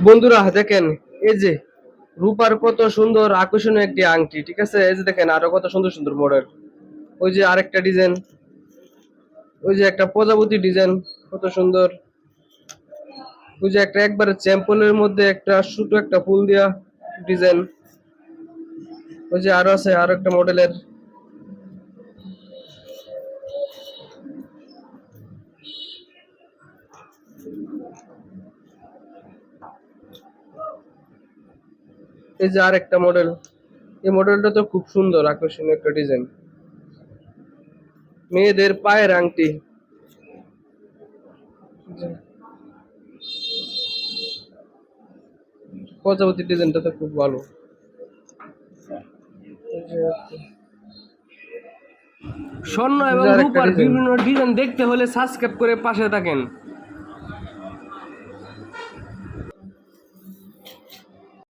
বন্ধুরা দেখেন, এই যে রূপার কত সুন্দর আকর্ষণীয় একটি আংটি, ঠিক আছে? এই যে দেখেন আরো কত সুন্দর সুন্দর মডেল। ওই যে আরেকটা ডিজাইন, ওই যে একটা প্রজাপতি ডিজাইন, কত সুন্দর। ওই যে একটা একবারে চ্যাম্পলের মধ্যে একটা ছোট একটা ফুল দিয়া ডিজাইন। ওই যে আরো আছে আরো একটা মডেলের। এই যে আরেকটা মডেল, এই মডেলটা তো খুব সুন্দর আকর্ষণীয় একটা ডিজাইন। মেয়েদের পায়ের আংটি। প্রজাপতি ডিজাইনটা তো খুব ভালো। স্বর্ণ এবং আরেকটা রূপার ডিজাইন। বিভিন্ন ডিজাইন দেখতে হলে সাবস্ক্রাইব করে পাশে থাকেন।